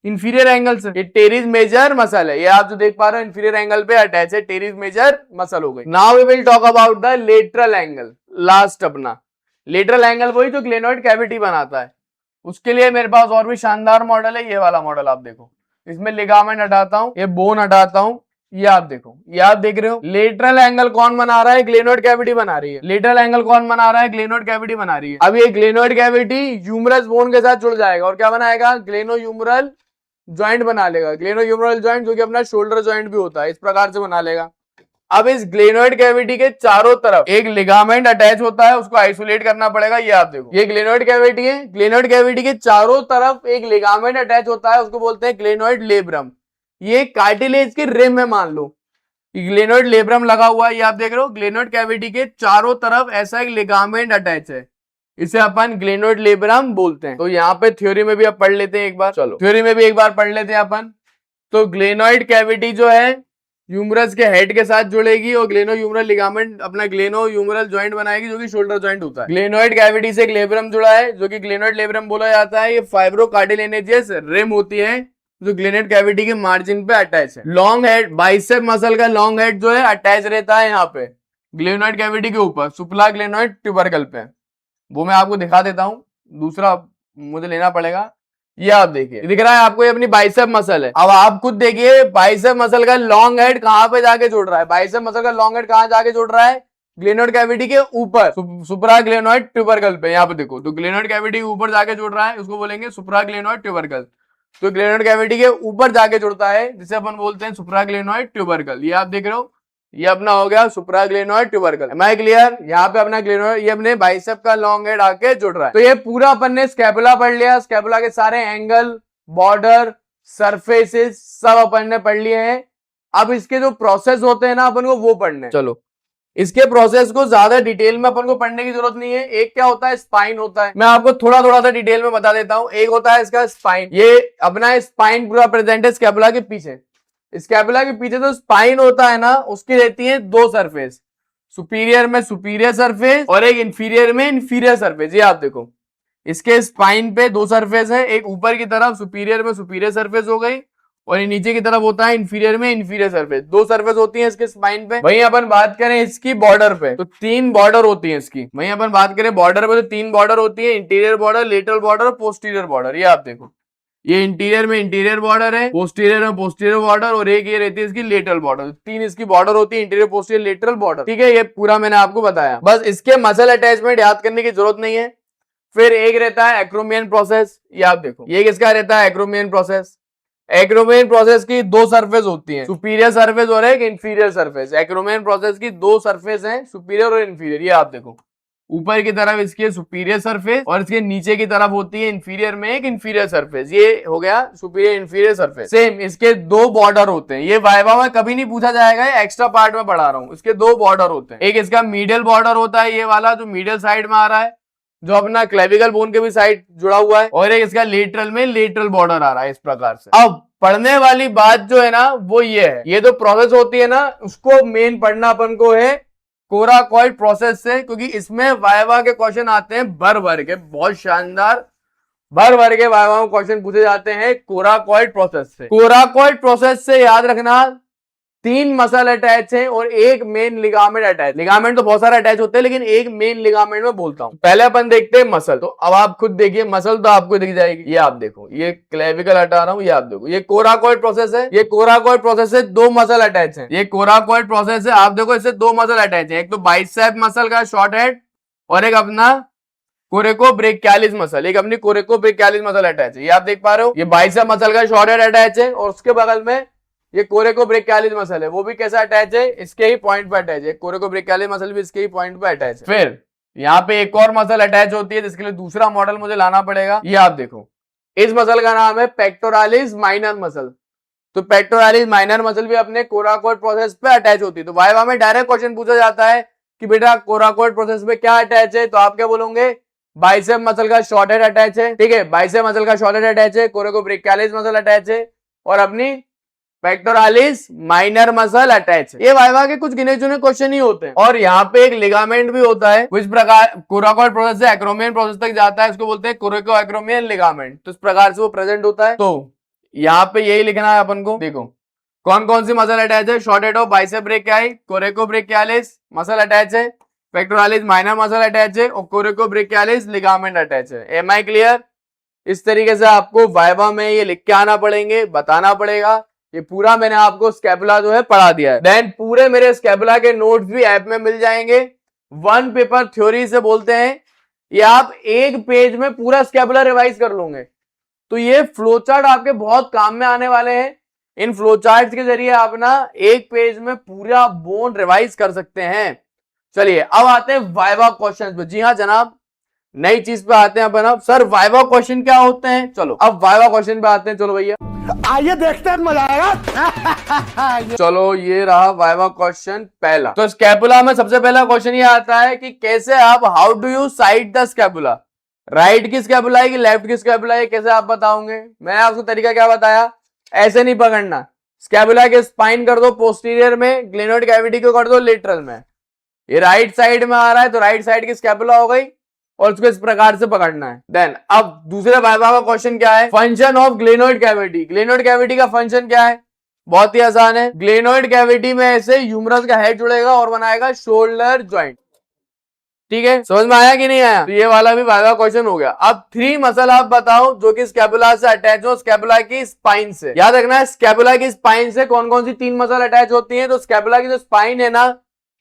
Speaker 1: इंफीरियर एंगल से। ये टेरिस मेजर मसल है, ये आप जो देख पा रहे हो इंफीरियर एंगल पे अटैच है, टेरिस मेजर मसल हो गई। Now we will talk about the lateral angle. Last अपना लेटरल एंगल वही जो ग्लेनोइड कैविटी बनाता है। उसके लिए मेरे पास और भी शानदार मॉडल है, ये वाला मॉडल आप देखो। इसमें लिगामेंट हटाता हूं, ये बोन हटाता हूं, ये आप देखो, ये आप देख रहे हो लेटरल एंगल कौन बना रहा है? ग्लेनोइड कैविटी बना रही है। लेटरल एंगल कौन बना रहा है? ग्लेनोइड कैविटी बना रही है। अब ये ग्लेनोइड कैविटी ह्यूमरस बोन के साथ जुड़ जाएगा और क्या बनाएगा? ग्लेनो ह्यूमरल ज्वाइंट बना लेगा। ग्लेनो ह्यूमरल ज्वाइंट जो कि अपना शोल्डर ज्वाइंट भी होता है, इस प्रकार से बना लेगा। अब इस ग्लेनोइड कैविटी के चारों तरफ एक लिगामेंट अटैच होता है, उसको आइसोलेट करना पड़ेगा। ये आप देखो, ये ग्लेनोइड कैविटी है। ग्लेनोइड कैविटी के चारों तरफ एक लिगामेंट अटैच होता है, उसको बोलते हैं ग्लेनोइड लेब्रम। ये कार्टिलेज के रिम है, मान लो ग्लेनोइड लेब्रम लगा हुआ है, ये आप देख रहे हो। ग्लेनोइड कैविटी के चारों तरफ ऐसा एक लिगामेंट अटैच है, इसे अपन ग्लेनोइड लेब्रम बोलते हैं। तो यहाँ पे थ्योरी में भी अब पढ़ लेते हैं एक बार, चलो थ्योरी में भी एक बार पढ़ लेते हैं अपन। तो ग्लेनोइड कैविटी जो है ह्यूमरस के हेड के साथ जुड़ेगी और ग्लेनो ह्यूमरल लिगामेंट अपना ग्लेनो ह्यूमरल ज्वाइंट बनाएगी, जो कि शोल्डर ज्वाइंट होता है। ग्लेनोइड कैविटी से एक लेब्रम जुड़ा है, जो कि ग्लेनोइड लेब्रम बोला जाता है। ये फाइब्रो कार्टिलेजियस रिम होती है, जो ग्लेनोइड कैविटी के मार्जिन पे अटैच है। लॉन्ग हेड, बाइसेप मसल का लॉन्ग हेड जो है अटैच रहता है यहाँ पे ग्लेनोइड कैविटी के ऊपर, सुप्ला ग्लेनोइड ट्यूबरकल पे। वो मैं आपको दिखा देता हूँ, दूसरा मुझे लेना पड़ेगा। ये आप देखिए, दिख रहा है आपको, ये अपनी बाइसेप मसल है। अब आप खुद देखिए बाइसेप मसल का लॉन्ग हेड कहां पे जाके जुड़ रहा है? बाइसेप मसल का लॉन्ग हेड कहां जाके जुड़ रहा है? ग्लेनोइड कैविटी के ऊपर, सुप्रा ग्लेनोइड ट्यूबरकल पे। यहाँ पे देखो, तो ग्लेनोइड कैविटी के ऊपर जाके जुड़ रहा है, उसको बोलेंगे सुप्रा ग्लेनोइड ट्यूबरकल। तो ग्लेनोइड कैविटी के ऊपर जाके जुड़ता है, जिसे अपन बोलते हैं सुप्रा ग्लेनोइड ट्यूबरकल। ये आप देख रहे हो, ये अपना हो गया supra glenoid tubercle. Am I clear? यहाँ पे अपना ग्लेनोइड, ये अपने बाइसेप का लॉन्ग हेड आके जुड़ रहा है। तो ये पूरा अपन ने स्कैपुला पढ़ लिया। स्कैपुला के सारे एंगल, बॉर्डर, सरफेसेस सब अपन ने पढ़ लिए हैं। अब इसके जो प्रोसेस होते हैं ना, अपन को वो पढ़ने। चलो, इसके प्रोसेस को ज्यादा डिटेल में अपन को पढ़ने की जरूरत नहीं है। एक क्या होता है? स्पाइन होता है। मैं आपको थोड़ा थोड़ा सा डिटेल में बता देता हूं। एक होता है इसका स्पाइन, ये अपना स्पाइन पूरा प्रेजेंट है स्कैपुला के पीछे। स्कैपुला के पीछे जो स्पाइन होता है ना, उसकी रहती है दो सरफेस, सुपीरियर में सुपीरियर सरफेस और एक इंफीरियर में इंफीरियर सरफेस। ये आप देखो, इसके स्पाइन पे दो सरफेस है, एक ऊपर की तरफ सुपीरियर में सुपीरियर सरफेस हो गई और ये नीचे की तरफ होता है इंफीरियर में इंफीरियर सरफेस। दो सरफेस होती है इसके स्पाइन पे। वहीं अपन बात करें इसकी बॉर्डर पे, तो तीन बॉर्डर होती है इसकी। वहीं अपन बात करें बॉर्डर पे, तो तीन बॉर्डर होती है, इंटीरियर बॉर्डर, लेटरल बॉर्डर और पोस्टीरियर बॉर्डर। ये आप देखो, ये इंटीरियर में इंटीरियर बॉर्डर है, पोस्टीरियर में पोस्टीरियर बॉर्डर और एक ये रहती है इसकी लेटरल बॉर्डर। तीन इसकी बॉर्डर होती है, इंटीरियर, पोस्टीरियर, लेटरल बॉर्डर। ठीक है, ये पूरा मैंने आपको बताया। बस इसके मसल अटैचमेंट याद करने की जरूरत नहीं है। फिर एक रहता है एक्रोमियन प्रोसेस। ये आप देखो, ये किसका रहता है? Acromion process. एक्रोमियन प्रोसेस की दो सरफेस होती हैं, सुपीरियर सरफेस और एक इंफीरियर सरफेस। एक्रोमियन प्रोसेस की दो सरफेस हैं, सुपीरियर और इंफीरियर। ये आप देखो, ऊपर की तरफ इसकी सुपीरियर सरफेस और इसके नीचे की तरफ होती है इंफीरियर में एक इंफीरियर सरफेस। ये हो गया सुपीरियर इंफीरियर सरफेस। सेम इसके दो बॉर्डर होते हैं। ये वाइवा में कभी नहीं पूछा जाएगा, एक्स्ट्रा पार्ट में पढ़ा रहा हूं। इसके दो बॉर्डर होते हैं, एक इसका मीडियल बॉर्डर होता है, ये वाला जो मीडियल साइड में आ रहा है, जो अपना क्लेविकल बोन के भी साइड जुड़ा हुआ है, और एक इसका लेटरल में लेटरल बॉर्डर आ रहा है, इस प्रकार से। अब पढ़ने वाली बात जो है ना, वो ये है, ये जो प्रोसेस होती है ना, उसको मेन पढ़ना अपन को है कोराकॉइड प्रोसेस से, क्योंकि इसमें वाइवा के क्वेश्चन आते हैं भर भर के, बहुत शानदार भर भर के वाइवा में क्वेश्चन पूछे जाते हैं कोराकॉइड प्रोसेस से। कोराकॉइड प्रोसेस से याद रखना 3 मसल अटैच हैं और एक मेन लिगामेंट अटैच। लिगामेंट तो बहुत सारे अटैच होते हैं, लेकिन एक मेन लिगामेंट में बोलता हूं। पहले अपन देखते हैं मसल। तो अब आप खुद देखिए, मसल तो आपको दिख जाएगी। ये आप देखो, ये क्लेविकल हटा रहा हूं, ये आप देखो, ये कोराकॉइड प्रोसेस है। ये कोराकॉइड प्रोसेस से 2 मसल अटैच है। ये कोराकॉइड प्रोसेस है, आप देखो इससे 2 मसल अटैच है। एक तो बाइसेप मसल का शॉर्ट हेड और एक अपना कोरेकोब्रेकियालिस मसल, एक अपनी कोरेकोब्रेकियालिस मसल अटैच है। ये आप देख पा रहे हो, ये बाइसेप मसल का शॉर्ट हेड अटैच है और उसके बगल में ये कोरेकोब्रेकियालिस मसल है, वो भी कैसा अटैच है, इसके ही पॉइंट पे अटैच है। कोरेकोब्रेकियालिस मसल भी इसके ही पॉइंट पे अटैच है। फिर यहाँ पे एक और मसल अटैच होती है, जिसके लिए दूसरा मॉडल मुझे लाना पड़ेगा। ये आप देखो, इस मसल का नाम है पेक्टोरालिस माइनर मसल। तो पेक्टोरालिस माइनर मसल भी अपने कोराकॉइड प्रोसेस पे अटैच होती है। तो वाइवा में डायरेक्ट क्वेश्चन पूछा जाता है कि बेटा कोराकॉइड प्रोसेस पे क्या अटैच है, तो आप क्या बोलोगे, बाइसेप मसल का शॉर्ट हेड अटैच है। ठीक है, बाइसेप मसल का शॉर्ट हेड अटैच है, कोरेकोब्रेकियालिस मसल अटैच है और अपनी पेक्टोरालिस माइनर मसल अटैच है। ये वाइवा के कुछ गिने चुने क्वेश्चन ही होते हैं। और यहाँ पे एक लिगामेंट भी होता है, इस प्रकार कोराकॉइड प्रोसेस से एक्रोमियन प्रोसेस तक जाता है, उसको बोलते हैं कोरेको एक्रोमियन लिगामेंट। तो इस प्रकार से वो प्रेजेंट होता है। तो यहाँ पे यही लिखना है अपन को। देखो कौन कौन सी मसल अटैच है, short head of biceps brachii, coracobrachialis muscle attach है, पेक्टोरालिस माइनर मसल अटैच है और कोरेकोब्रेकियालिस लिगामेंट अटैच है। Am I clear? इस तरीके से आपको वाइवा में ये लिख के आना पड़ेंगे, बताना पड़ेगा। ये पूरा मैंने आपको स्कैपुला जो है पढ़ा दिया है। देन पूरे मेरे स्कैपुला के नोट्स भी ऐप में मिल जाएंगे। वन पेपर थ्योरी से बोलते हैं, ये आप एक पेज में पूरा स्कैपुला रिवाइज कर लोगे। तो ये फ्लो चार्ट आपके बहुत काम में आने वाले हैं। इन फ्लो चार्ट के जरिए आप ना एक पेज में पूरा बोन रिवाइज कर सकते हैं। चलिए अब आते हैं वाइवा क्वेश्चन पे। जी हाँ जनाब, नई चीज पे आते हैं अपन। अब सर वाइवा क्वेश्चन क्या होते हैं, चलो अब वाइवा क्वेश्चन पे आते हैं। चलो भैया
Speaker 3: आइए देखते हैं, मजा आएगा।
Speaker 1: चलो ये रहा वाइवा क्वेश्चन पहला। तो स्कैपुला में सबसे पहला क्वेश्चन ये आता है कि कैसे आप, how do you side the scapula, right की स्कैपुला है कि लेफ्ट की स्कैपुला है, कैसे आप बताओगे। मैंने आपको तरीका क्या बताया, ऐसे नहीं पकड़ना। स्कैपुला के स्पाइन कर दो पोस्टीरियर में, ग्लेनोइड कैविटी को कर दो लेटरल में। ये राइट साइड में आ रहा है तो राइट साइड की स्कैपुला हो गई और उसको इस प्रकार से पकड़ना है। देन अब दूसरे वाइवा का क्वेश्चन क्या है, function of glenoid cavity. Glenoid cavity का फंक्शन क्या है, बहुत ही आसान है। ग्लेनोइड कैविटी में ऐसे ह्यूमरस का हेड जुड़ेगा और बनाएगा शोल्डर जॉइंट। ठीक है, समझ में आया कि नहीं आया। तो ये वाला भी वाइवा क्वेश्चन हो गया। अब 3 मसल आप बताओ जो कि स्कैपुला से अटैच हो, स्कैपुला की स्पाइन से। याद रखना है स्कैपुला की स्पाइन से कौन कौन सी 3 मसल अटैच होती है। तो स्कैपुला की जो स्पाइन है ना,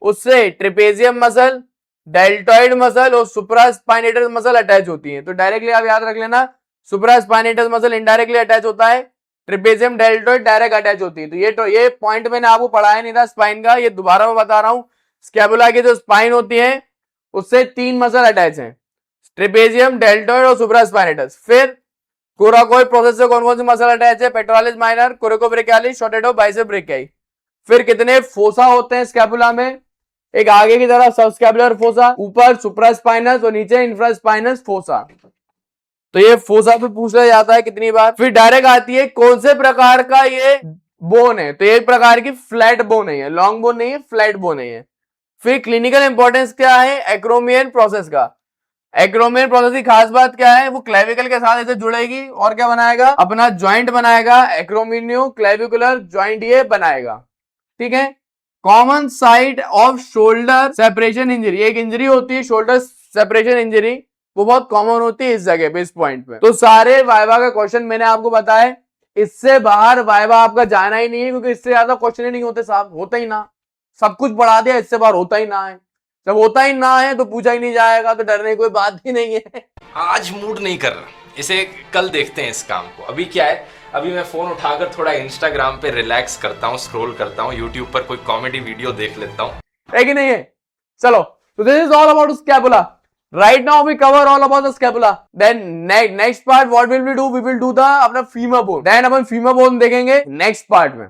Speaker 1: उससे ट्रेपेजियम मसल, डेल्टॉइड मसल और सुप्रास्पाइनेटस मसल अटैच होती है। तो डायरेक्टली आप याद रख लेना, सुप्रास्पाइनेटस मसल इनडायरेक्टली अटैच होता है, ट्रेपेजियम डेल्टॉइड डायरेक्ट अटैच होती है। तो ये पॉइंट मैंने आपको पढ़ाया नहीं था स्पाइन का, ये दोबारा मैं बता रहा हूं। स्कैपुला की जो स्पाइन होती है उससे 3 मसल अटैच हैं, ट्रेपेजियम, डेल्टॉइड और सुप्रास्पाइनेटस। फिर कोराकॉइड प्रोसेस से कौन कौन सी मसल अटैच है, pectoralis minor, coracobrachialis, short head of biceps brachii. फिर कितने फोसा होते हैं स्कैपुला में, एक आगे की तरफ सबस्कैपुलर फोसा, ऊपर सुप्रास्पाइनस और नीचे इंफ्रास्पाइनस फोसा। तो ये फोसा पे पूछा जाता है कितनी बार। फिर डायरेक्ट आती है कौन से प्रकार का ये बोन है, तो एक प्रकार की फ्लैट बोन है, लॉन्ग बोन नहीं है, फ्लैट बोन है। फिर क्लिनिकल इंपॉर्टेंस क्या है एक्रोमियन प्रोसेस का। एक्रोमियन प्रोसेस की खास बात क्या है, वो क्लेविकल के साथ ऐसे जुड़ेगी और क्या बनाएगा, अपना ज्वाइंट बनाएगा, एक्रोमिनियो क्लेविकुलर ज्वाइंट ये बनाएगा। ठीक है, common site off shoulder separation injury, एक इंजरी होती है शोल्डर सेपरेशन इंजरी, वो बहुत कॉमन होती है इस जगह पे, इस पॉइंट पे। तो सारे वाइवा का क्वेश्चन मैंने आपको बताया, इससे बाहर वाइवा आपका जाना ही नहीं है, क्योंकि इससे ज्यादा क्वेश्चन ही नहीं होते साहब, होता ही ना, सब कुछ पढ़ा दिया, इससे बाहर होता ही ना है। जब होता ही ना है तो पूछा ही नहीं जाएगा, तो डरने की कोई बात ही नहीं है।
Speaker 4: आज मूड नहीं कर रहा, इसे कल देखते हैं इस काम को। अभी क्या है, अभी मैं फोन उठाकर थोड़ा इंस्टाग्राम पे रिलैक्स करता हूँ, स्क्रॉल करता हूँ, यूट्यूब पर कोई कॉमेडी वीडियो देख लेता हूँ,
Speaker 1: है कि नहीं है। चलो, तो this is all about scapula. Right now we cover all about the scapula. Then next part what will we do, we will do the अपना फीमर बोन। देन अपन फीमर बोन देखेंगे नेक्स्ट पार्ट में।